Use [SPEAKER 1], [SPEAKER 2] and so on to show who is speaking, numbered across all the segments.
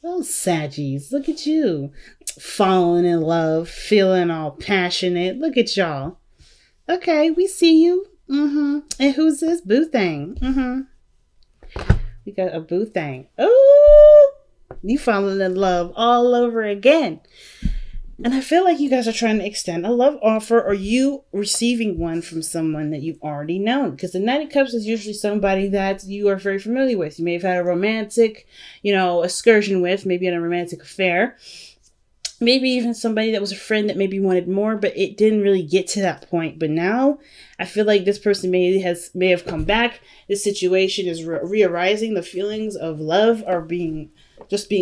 [SPEAKER 1] Oh, Saggies, look at you. Falling in love, feeling all passionate. Look at y'all. Okay, we see you. And who's this? Boo Thing. We got a Boo Thing. Oh, you falling in love all over again. And I feel like you guys are trying to extend a love offer, or you receiving one from someone that you've already known. Because the Knight of Cups is usually somebody that you are very familiar with. You may have had a romantic, excursion with, maybe in a romantic affair. Maybe even somebody that was a friend that maybe wanted more, but it didn't really get to that point. But now I feel like this person may have come back. This situation is re-arising. The feelings of love are being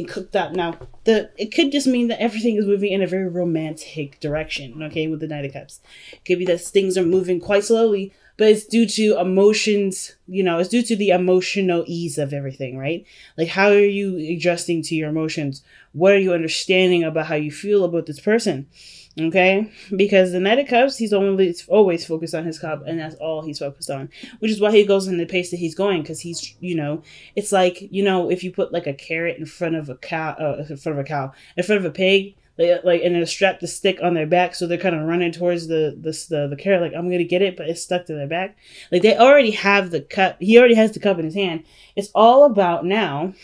[SPEAKER 1] cooked up. Now, it could just mean that everything is moving in a very romantic direction, okay, with the Knight of Cups. It could be that things are moving quite slowly, but it's due to emotions, it's due to the emotional ease of everything, right? Like, how are you adjusting to your emotions? What are you understanding about how you feel about this person? Okay, because the Knight of Cups, he's always focused on his cup, and that's all he's focused on, which is why he goes in the pace that he's going, because he's, it's like, if you put like a carrot in front of a pig, and they're strapped the stick on their back, so they're kind of running towards the carrot, like, I'm gonna get it, but it's stuck to their back. Like, they already have the cup. He already has the cup in his hand. It's all about now,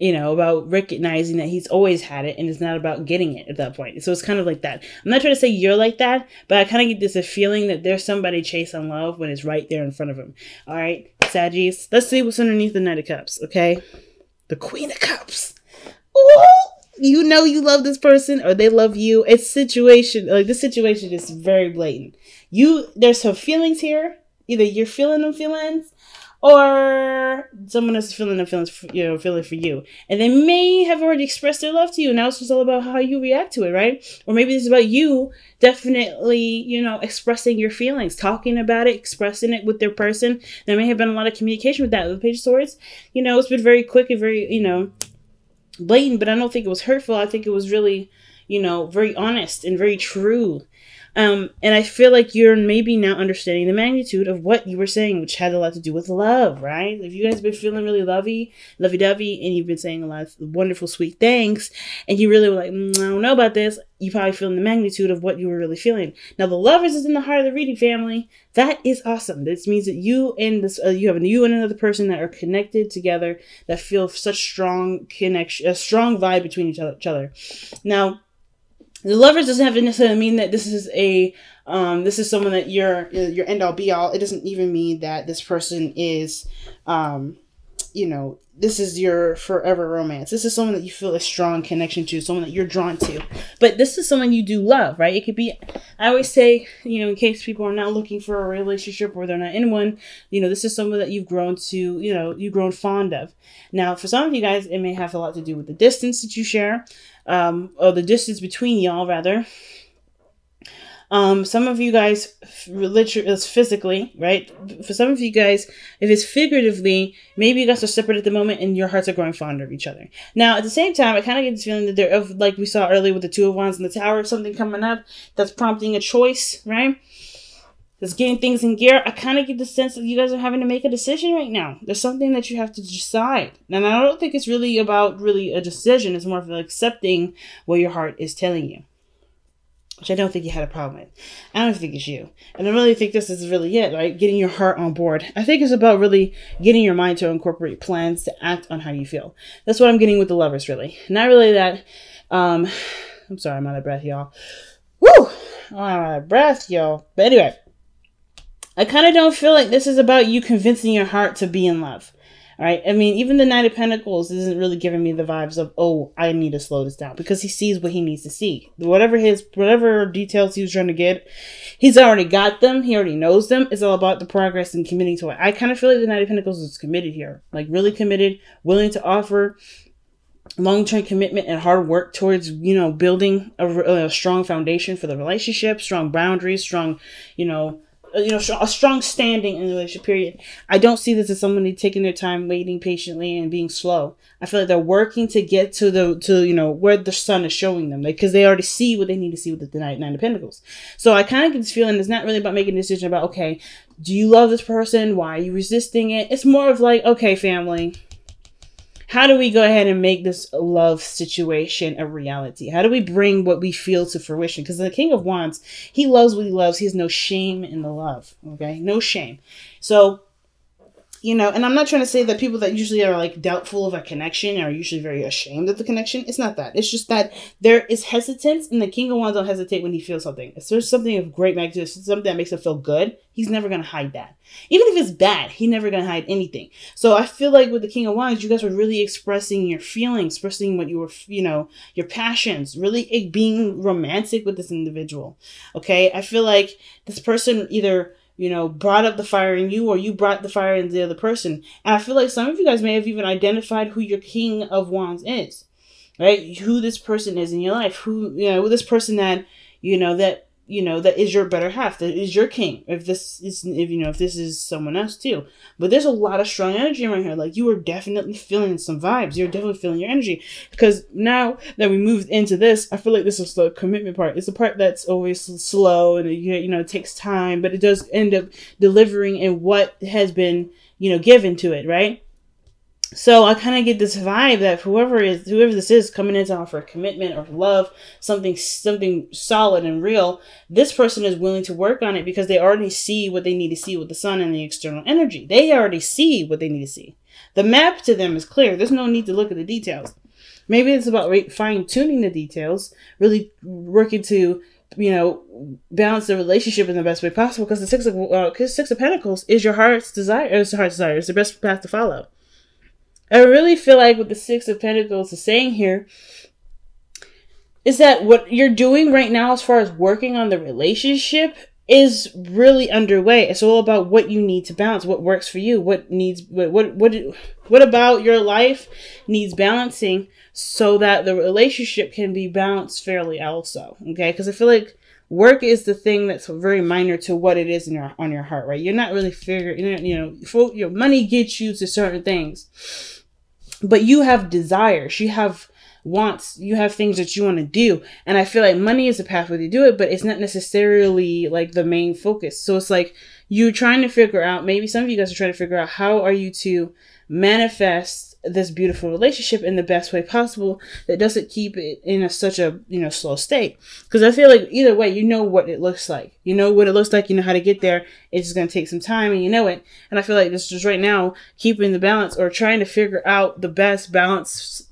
[SPEAKER 1] about recognizing that he's always had it, and it's not about getting it at that point. So it's kind of like that. I'm not trying to say you're like that, but I kind of get a feeling that there's somebody chasing love when it's right there in front of him. All right, Saggies, let's see what's underneath the Knight of Cups, okay? The Queen of Cups. Ooh! You love this person, or they love you. This situation is very blatant. There's some feelings here. Either you're feeling them feelings, or someone else is feeling them feelings, feeling for you. And they may have already expressed their love to you. Now it's just all about how you react to it, right? Or maybe it's about you definitely, expressing your feelings, talking about it, expressing it with their person. There may have been a lot of communication with that. With the Page of Swords, it's been very quick and very, blatant, but I don't think it was hurtful. I think it was really, very honest and very true. And I feel like you're maybe now understanding the magnitude of what you were saying, which had a lot to do with love, right? If you guys have been feeling really lovey-dovey, and you've been saying a lot of wonderful, sweet things, and you really were like, I don't know about this, you probably feeling the magnitude of what you were really feeling. Now, the Lovers is in the heart of the reading, family. That is awesome. This means that you and another person that are connected together, that feel such strong connection, a strong vibe between each other. Now, the Lovers doesn't have to necessarily mean that this is someone that you're end all be all. It doesn't even mean that this person is, this is your forever romance. This is someone that you feel a strong connection to, someone that you're drawn to. But this is someone you do love, right? It could be, I always say, in case people are not looking for a relationship or they're not in one, this is someone that you've grown to, you've grown fond of. Now, for some of you guys, it may have a lot to do with the distance that you share, or the distance between y'all, rather. Some of you guys, literally, physically, right? For some of you guys, if it's figuratively, maybe you guys are separate at the moment and your hearts are growing fonder of each other. Now, at the same time, I kind of get this feeling that like we saw earlier with the Two of Wands in the Tower, something coming up that's prompting a choice, right? That's getting things in gear. I kind of get the sense that you guys are having to make a decision right now. There's something that you have to decide. And I don't think it's really about a decision. It's more of like accepting what your heart is telling you, which I don't think you had a problem with. I don't think it's you. And I really think this is really it, right? Getting your heart on board. I think it's about really getting your mind to incorporate plans to act on how you feel. That's what I'm getting with the Lovers, really. Not really that, I'm sorry, I'm out of breath, y'all. Woo! I'm out of breath, y'all. But anyway, I kind of don't feel like this is about you convincing your heart to be in love. All right. I mean, even the Knight of Pentacles isn't really giving me the vibes of, oh, I need to slow this down, because he sees what he needs to see. Whatever details he was trying to get, he's already got them. He already knows them. It's all about the progress and committing to it. I kind of feel like the Knight of Pentacles is committed here, like really committed, willing to offer long-term commitment and hard work towards, building a strong foundation for the relationship, strong boundaries, strong, a strong standing in the relationship, period. I don't see this as somebody taking their time, waiting patiently and being slow. I feel like they're working to get to where the sun is showing them, because they already see what they need to see with the Nine of Pentacles. So I kind of get this feeling it's not really about making a decision about, okay, do you love this person? Why are you resisting it? It's more of like, okay, family, how do we go ahead and make this love situation a reality? How do we bring what we feel to fruition? Because the King of Wands, he loves what he loves. He has no shame in the love. Okay. No shame. So, you know, and I'm not trying to say that people that usually are like doubtful of a connection are usually very ashamed of the connection. It's not that. It's just that there is hesitance, and the King of Wands don't hesitate when he feels something. If there's something of great magnitude, something that makes him feel good, he's never going to hide that. Even if it's bad, he's never going to hide anything. So I feel like with the King of Wands, you guys were really expressing your feelings, expressing what you were, you know, your passions, really being romantic with this individual. Okay. I feel like this person either, you know, brought up the fire in you, or you brought the fire in the other person. And I feel like some of you guys may have even identified who your King of Wands is, right? Who this person is in your life, who, you know, this person that, that is your better half, that is your king. If this is someone else too. But there's a lot of strong energy right here. Like, you are definitely feeling some vibes. You're definitely feeling your energy. Because now that we moved into this, I feel like this is the commitment part. It's the part that's always slow, and it takes time, but it does end up delivering in what has been, given to it, right? So I kind of get this vibe that whoever this is coming in to offer commitment or love, something solid and real, this person is willing to work on it because they already see what they need to see with the sun and the external energy. They already see what they need to see. The map to them is clear. There's no need to look at the details. Maybe it's about fine-tuning the details, really working to, balance the relationship in the best way possible, because the Six of Pentacles is your heart's desire. It's the best path to follow. I really feel like what the Six of Pentacles is saying here is that what you're doing right now as far as working on the relationship is really underway. It's all about what you need to balance, what works for you, what about your life needs balancing so that the relationship can be balanced fairly also, okay? Because I feel like work is the thing that's very minor to what it is on your heart, right? You're not really figuring, your money gets you to certain things. But you have desires, you have wants, you have things that you want to do. And I feel like money is a pathway to do it, but it's not necessarily like the main focus. So it's like you're trying to figure out, maybe some of you guys are trying to figure out, how are you to manifest this beautiful relationship in the best way possible that doesn't keep it in such a slow state. Because I feel like either way, you know what it looks like. You know what it looks like. You know how to get there. It's just going to take some time, and you know it. And I feel like this just right now, keeping the balance or trying to figure out the best balance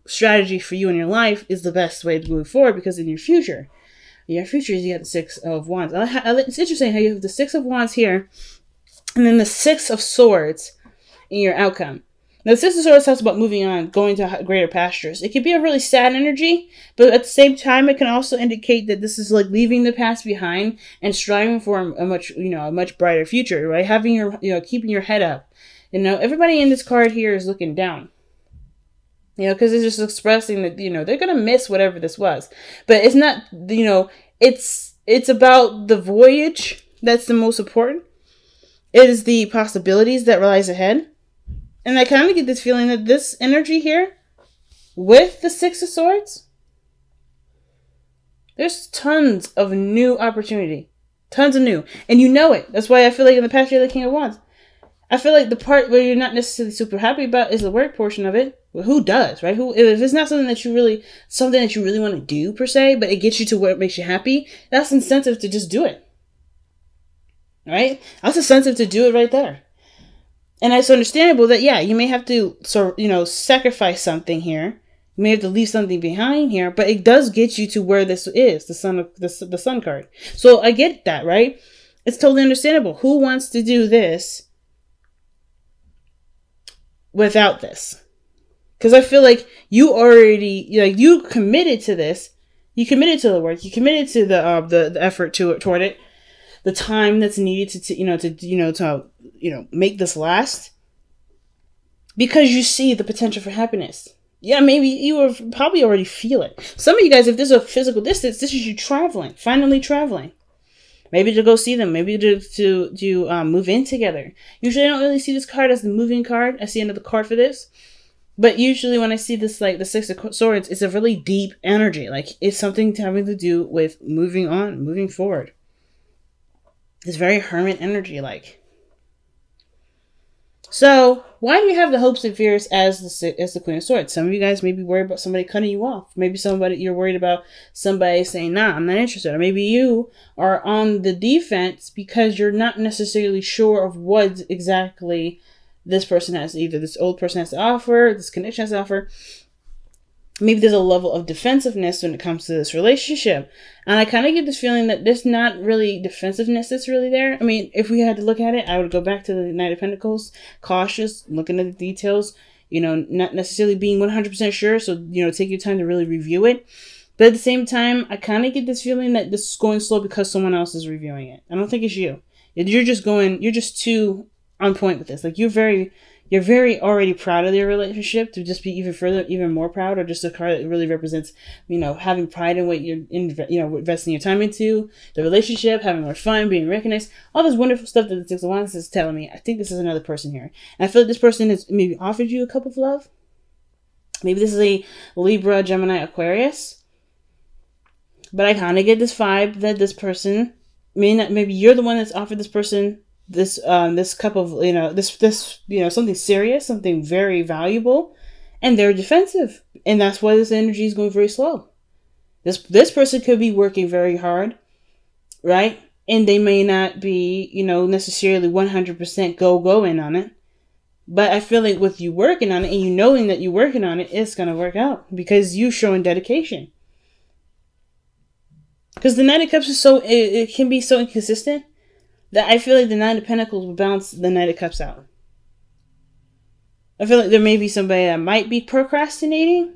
[SPEAKER 1] strategy for you in your life is the best way to move forward. Because in your future you have the Six of Wands. It's interesting how you have the Six of Wands here, and then the Six of Swords in your outcome. Now, the Six of Swords talks about moving on, going to greater pastures. It could be a really sad energy, but at the same time, it can also indicate that this is like leaving the past behind and striving for a much brighter future, right? Having keeping your head up. Everybody in this card here is looking down. Because it's just expressing that, they're going to miss whatever this was. But it's not, it's about the voyage that's the most important. It is the possibilities that lies ahead. And I kind of get this feeling that this energy here with the Six of Swords, there's tons of new opportunity. Tons of new. And you know it. That's why I feel like in the past you're the King of Wands. I feel like the part where you're not necessarily super happy about is the work portion of it. Well, who does, right? If it's not something that you really want to do per se, but it gets you to where it makes you happy, that's incentive to just do it. Right? That's incentive to do it right there. And it's understandable that, yeah, you may have to, sacrifice something here. You may have to leave something behind here, but it does get you to where this is, the sun card. So I get that, right? It's totally understandable. Who wants to do this without this? Because I feel like you already, you committed to this. You committed to the work. You committed to the effort toward it. The time that's needed to make this last, because you see the potential for happiness. Yeah, maybe you will probably already feel it. Some of you guys, if there's a physical distance, this is you traveling, finally traveling. Maybe to go see them, maybe to move in together. Usually I don't really see this card as the moving card. I see another card for this. But usually when I see this, like the Six of Swords, it's a really deep energy. Like it's something having to do with moving on, moving forward. It's very hermit energy, like. So why do you have the hopes and fears as the Queen of Swords? Some of you guys may be worried about somebody cutting you off. Maybe you're worried about somebody saying, nah, I'm not interested. Or maybe you are on the defense because you're not necessarily sure of what exactly this person has, either this old person has to offer, this connection has to offer. Maybe there's a level of defensiveness when it comes to this relationship. And I kind of get this feeling that there's not really defensiveness that's really there. I mean, if we had to look at it, I would go back to the Knight of Pentacles, cautious, looking at the details, not necessarily being 100% sure. So, take your time to really review it. But at the same time, I kind of get this feeling that this is going slow because someone else is reviewing it. I don't think it's you. You're just too on point with this. Like, you're very already proud of your relationship to just be even more proud, or just a card that really represents, having pride in what you're investing your time into, the relationship, having more fun, being recognized, all this wonderful stuff that the Six of Wands is telling me. I think this is another person here. And I feel like this person has maybe offered you a cup of love. Maybe this is a Libra, Gemini, Aquarius. But I kind of get this vibe that this person maybe you're the one that's offered this person this cup of, something serious, something very valuable, and they're defensive. And that's why this energy is going very slow. This person could be working very hard, right? And they may not be, necessarily 100% go in on it. But I feel like with you working on it and you knowing that you're working on it, it's going to work out because you're showing dedication. Because the Knight of Cups is it can be so inconsistent that I feel like the Nine of Pentacles will balance the Knight of Cups out. I feel like there may be somebody that might be procrastinating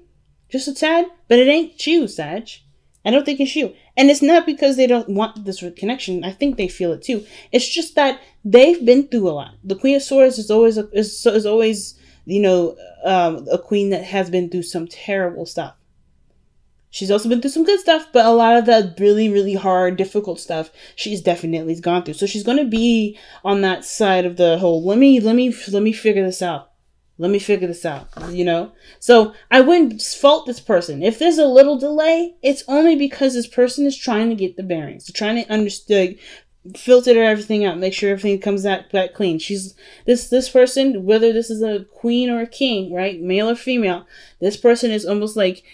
[SPEAKER 1] just a tad, but it ain't you, Sag. I don't think it's you. And it's not because they don't want this connection. I think they feel it too. It's just that they've been through a lot. The Queen of Swords is always a queen that has been through some terrible stuff. She's also been through some good stuff, but a lot of the really, really hard, difficult stuff she's definitely gone through. So she's going to be on that side of the whole, let me figure this out. Let me figure this out, So I wouldn't fault this person. If there's a little delay, it's only because this person is trying to get the bearings. They're trying to understand, filter everything out, make sure everything comes out back clean. She's this person, whether this is a queen or a king, right? Male or female, this person is almost like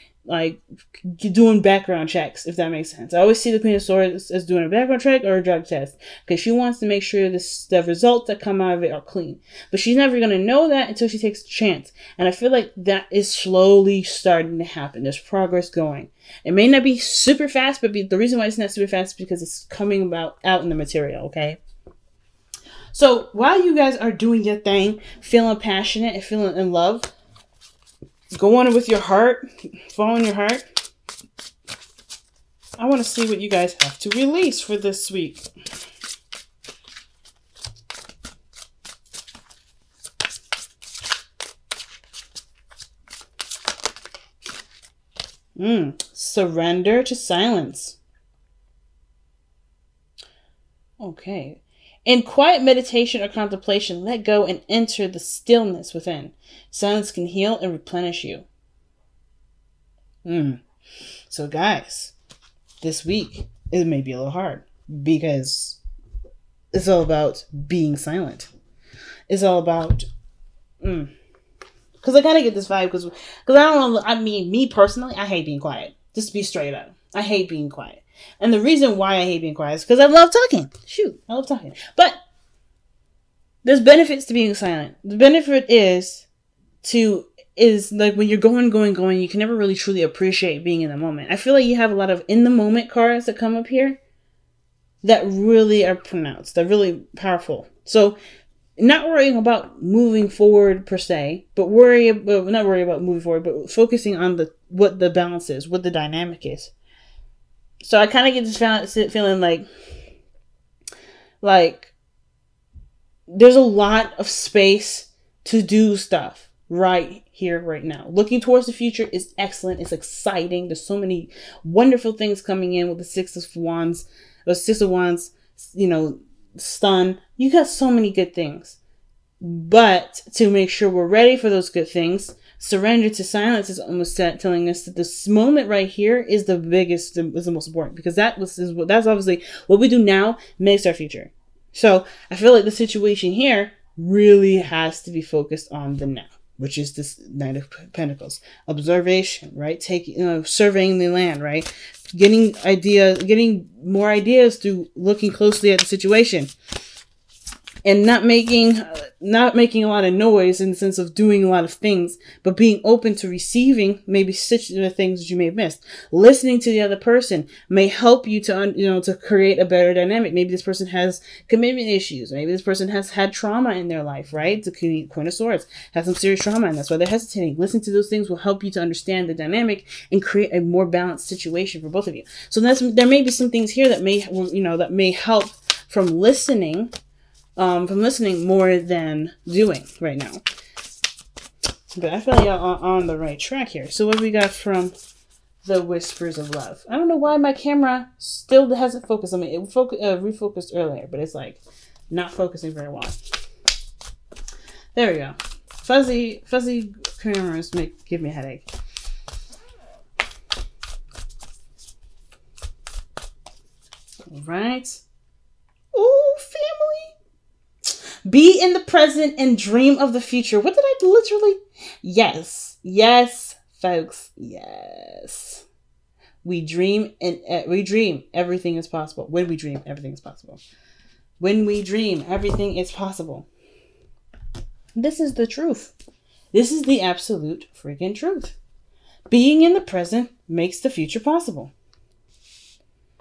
[SPEAKER 1] doing background checks, if that makes sense. I always see the Queen of Swords as doing a background check or a drug test because she wants to make sure the results that come out of it are clean. But she's never going to know that until she takes a chance. And I feel like that is slowly starting to happen. There's progress going. It may not be super fast, but the reason why it's not super fast is because it's coming out in the material, okay? So while you guys are doing your thing, feeling passionate and feeling in love, go on with your heart, following your heart. I want to see what you guys have to release for this week. Surrender to silence. Okay. In quiet meditation or contemplation, let go and enter the stillness within. Silence can heal and replenish you. So guys, this week, it may be a little hard because it's all about being silent. It's all about... Because I kind of get this vibe because I don't know, me personally, I hate being quiet. Just to be straight up. I hate being quiet. And the reason why I hate being quiet is because I love talking. I love talking. But there's benefits to being silent. The benefit is like when you're going, you can never really truly appreciate being in the moment. I feel like you have a lot of in the moment cards that come up here that really are pronounced. They're really powerful. So not worrying about moving forward per se, but not worry about moving forward, but focusing on what the balance is, what the dynamic is. So I kind of get this feeling like there's a lot of space to do stuff right here, right now. Looking towards the future is excellent. It's exciting. There's so many wonderful things coming in with the Six of Wands, stun. You got so many good things. But to make sure we're ready for those good things, surrender to silence is almost telling us that this moment right here is the biggest, is the most important, because that's obviously what we do now makes our future. So I feel like the situation here really has to be focused on the now, which is this Knight of Pentacles. Observation, right? Surveying the land, right? Getting more ideas through looking closely at the situation. And not making a lot of noise in the sense of doing a lot of things, but being open to receiving maybe the things that you may have missed. Listening to the other person may help you to create a better dynamic. Maybe this person has commitment issues. Maybe this person has had trauma in their life, right? The Queen of Swords has some serious trauma, and that's why they're hesitating. Listening to those things will help you to understand the dynamic and create a more balanced situation for both of you. So there may be some things here that may help from listening more than doing right now. But I feel like y'all are on the right track here. So what we got from the Whispers of Love? I don't know why my camera still hasn't focused on me. It refocused earlier, but it's like not focusing very well. There we go. Fuzzy cameras give me a headache. All right. Ooh, family. Be in the present and dream of the future. What did I literally? Yes, folks. Yes. We dream everything is possible. When we dream, everything is possible. When we dream, everything is possible. This is the truth. This is the absolute freaking truth. Being in the present makes the future possible.